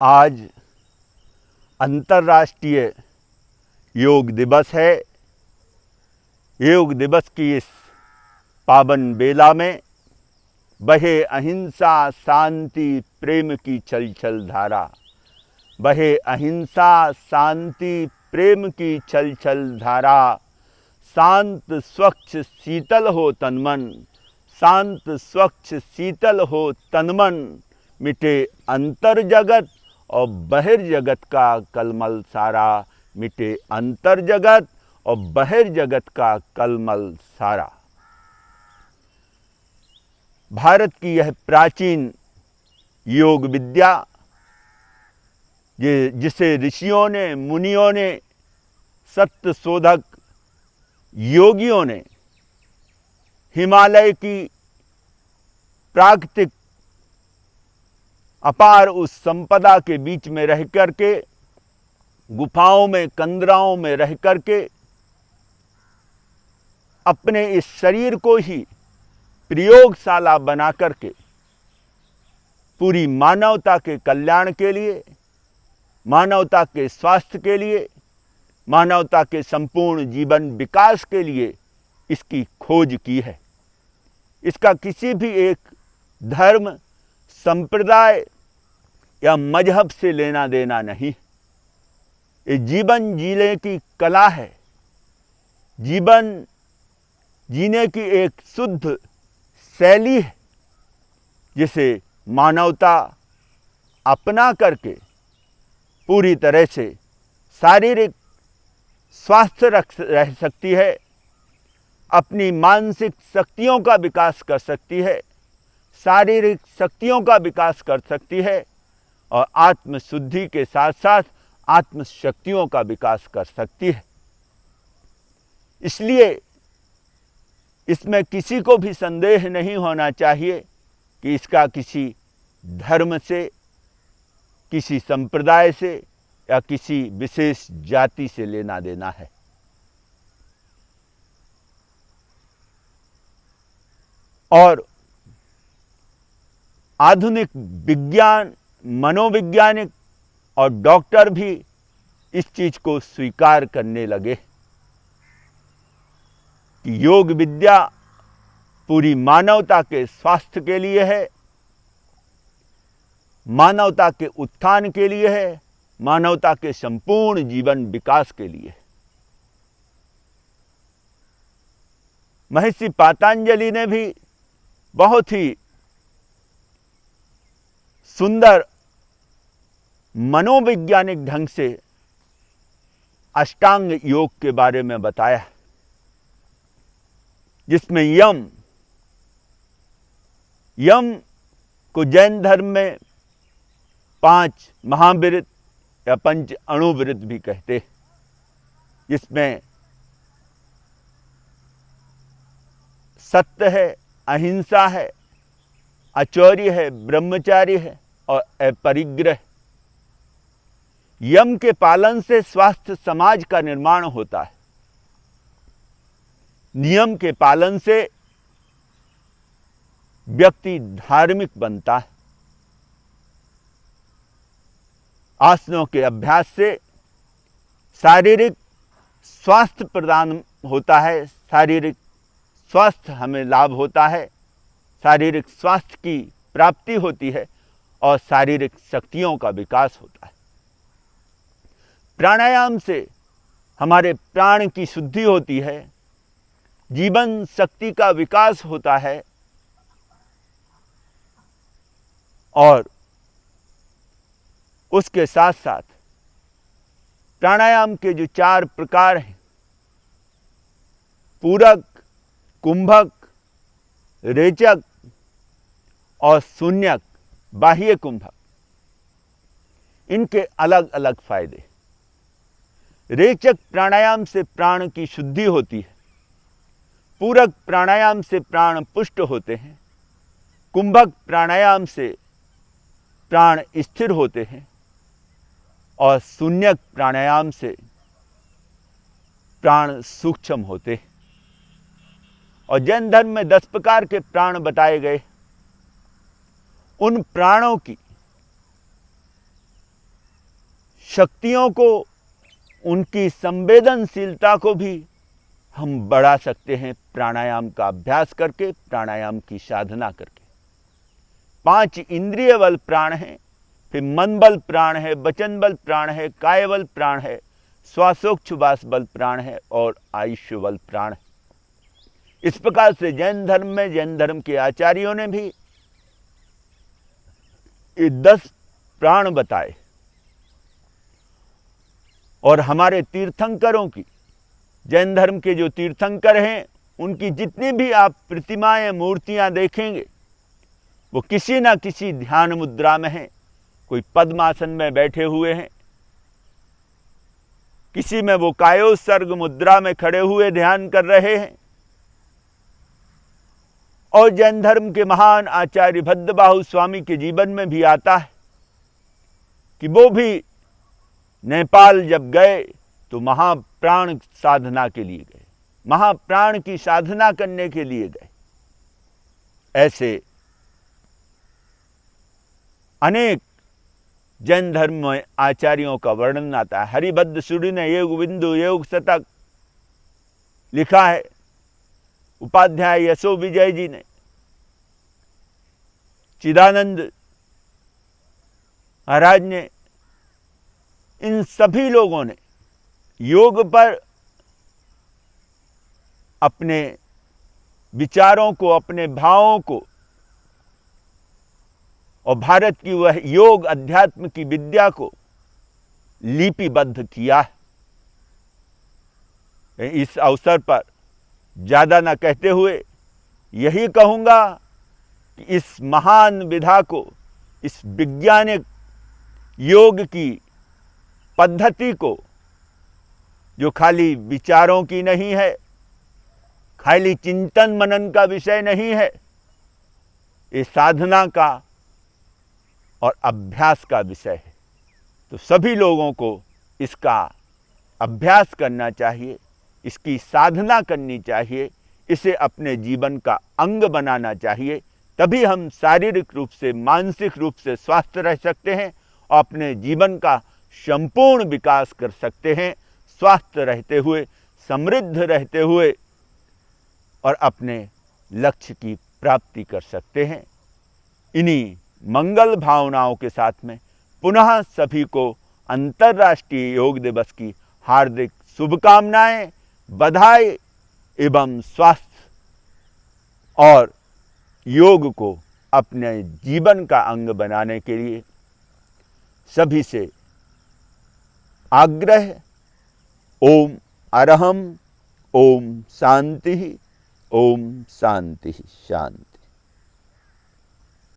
आज अंतर्राष्ट्रीय योग दिवस है। योग दिवस की इस पावन बेला में बहे अहिंसा शांति प्रेम की छल छल धारा, बहे अहिंसा शांति प्रेम की छल छल धारा। शांत स्वच्छ शीतल हो तन मन, शांत स्वच्छ शीतल हो तन मन। मिटे अंतर जगत और बहिर्जगत का कलमल सारा, मिटे अंतर जगत और बहिर्जगत का कलमल सारा। भारत की यह प्राचीन योग विद्या, जिसे ऋषियों ने, मुनियों ने, सत्य शोधक योगियों ने हिमालय की प्राकृतिक अपार उस संपदा के बीच में रह करके, गुफाओं में कंदराओं में रह करके अपने इस शरीर को ही प्रयोगशाला बना करके पूरी मानवता के कल्याण के लिए, मानवता के स्वास्थ्य के लिए, मानवता के संपूर्ण जीवन विकास के लिए इसकी खोज की है। इसका किसी भी एक धर्म, संप्रदाय या मजहब से लेना देना नहीं। ये जीवन जीने की कला है, जीवन जीने की एक शुद्ध शैली है, जिसे मानवता अपना करके पूरी तरह से शारीरिक स्वास्थ्य रह सकती है, अपनी मानसिक शक्तियों का विकास कर सकती है, शारीरिक शक्तियों का विकास कर सकती है और आत्मशुद्धि के साथ साथ आत्मशक्तियों का विकास कर सकती है। इसलिए इसमें किसी को भी संदेह नहीं होना चाहिए कि इसका किसी धर्म से, किसी संप्रदाय से या किसी विशेष जाति से लेना देना है। और आधुनिक विज्ञान, मनोवैज्ञानिक और डॉक्टर भी इस चीज को स्वीकार करने लगे कि योग विद्या पूरी मानवता के स्वास्थ्य के लिए है, मानवता के उत्थान के लिए है, मानवता के संपूर्ण जीवन विकास के लिए। महर्षि पतंजलि ने भी बहुत ही सुंदर मनोवैज्ञानिक ढंग से अष्टांग योग के बारे में बताया, जिसमें यम को जैन धर्म में 5 महाविरत या पंच अणुविरत भी कहते, जिसमें सत्य है, अहिंसा है, आचौर्य है, ब्रह्मचार्य है और अपरिग्रह। यम के पालन से स्वास्थ्य समाज का निर्माण होता है। नियम के पालन से व्यक्ति धार्मिक बनता है। आसनों के अभ्यास से शारीरिक स्वास्थ्य प्रदान होता है, शारीरिक स्वास्थ्य हमें लाभ होता है, शारीरिक स्वास्थ्य की प्राप्ति होती है और शारीरिक शक्तियों का विकास होता है। प्राणायाम से हमारे प्राण की शुद्धि होती है, जीवन शक्ति का विकास होता है और उसके साथ साथ प्राणायाम के जो 4 प्रकार हैं, पूरक, कुंभक, रेचक और शून्यक, बाह्य कुंभक, इनके अलग अलग फायदे। रेचक प्राणायाम से प्राण की शुद्धि होती है, पूरक प्राणायाम से प्राण पुष्ट होते हैं, कुंभक प्राणायाम से प्राण स्थिर होते हैं और शून्यक प्राणायाम से प्राण सूक्ष्म होते हैं। और जैन धर्म में 10 प्रकार के प्राण बताए गए। उन प्राणों की शक्तियों को, उनकी संवेदनशीलता को भी हम बढ़ा सकते हैं प्राणायाम का अभ्यास करके, प्राणायाम की साधना करके। 5 इंद्रिय बल प्राण हैं, फिर मन बल प्राण है, वचन बल प्राण है, काय बल प्राण है, श्वासोच्छ्वास बल प्राण है और आयुष्य बल प्राण है। इस प्रकार से जैन धर्म में, जैन धर्म के आचार्यों ने भी ये 10 प्राण बताए। और हमारे तीर्थंकरों की, जैन धर्म के जो तीर्थंकर हैं, उनकी जितनी भी आप प्रतिमाएं, मूर्तियां देखेंगे, वो किसी न किसी ध्यान मुद्रा में हैं। कोई पद्मासन में बैठे हुए हैं, किसी में वो कायोत्सर्ग मुद्रा में खड़े हुए ध्यान कर रहे हैं। और जैन धर्म के महान आचार्य भद्रबाहु स्वामी के जीवन में भी आता है कि वो भी नेपाल जब गए तो महाप्राण साधना के लिए गए, महाप्राण की साधना करने के लिए गए। ऐसे अनेक जैन धर्म में आचार्यों का वर्णन आता है। हरिभद्र सूरि ने योग बिंदु योग शतक लिखा है, उपाध्याय यशो विजय जी ने, चिदानंद महाराज ने, इन सभी लोगों ने योग पर अपने विचारों को, अपने भावों को और भारत की वह योग अध्यात्म की विद्या को लिपिबद्ध किया है। इस अवसर पर ज़्यादा न कहते हुए यही कहूँगा कि इस महान विधा को, इस वैज्ञानिक योग की पद्धति को, जो खाली विचारों की नहीं है, खाली चिंतन मनन का विषय नहीं है, ये साधना का और अभ्यास का विषय है। तो सभी लोगों को इसका अभ्यास करना चाहिए, इसकी साधना करनी चाहिए, इसे अपने जीवन का अंग बनाना चाहिए। तभी हम शारीरिक रूप से, मानसिक रूप से स्वस्थ रह सकते हैं और अपने जीवन का संपूर्ण विकास कर सकते हैं, स्वस्थ रहते हुए, समृद्ध रहते हुए और अपने लक्ष्य की प्राप्ति कर सकते हैं। इन्हीं मंगल भावनाओं के साथ में पुनः सभी को अंतर्राष्ट्रीय योग दिवस की हार्दिक शुभकामनाएं, बधाई एवं स्वास्थ्य और योग को अपने जीवन का अंग बनाने के लिए सभी से आग्रह। ओम अरहम, ओम शांति, ओम शांति शांति।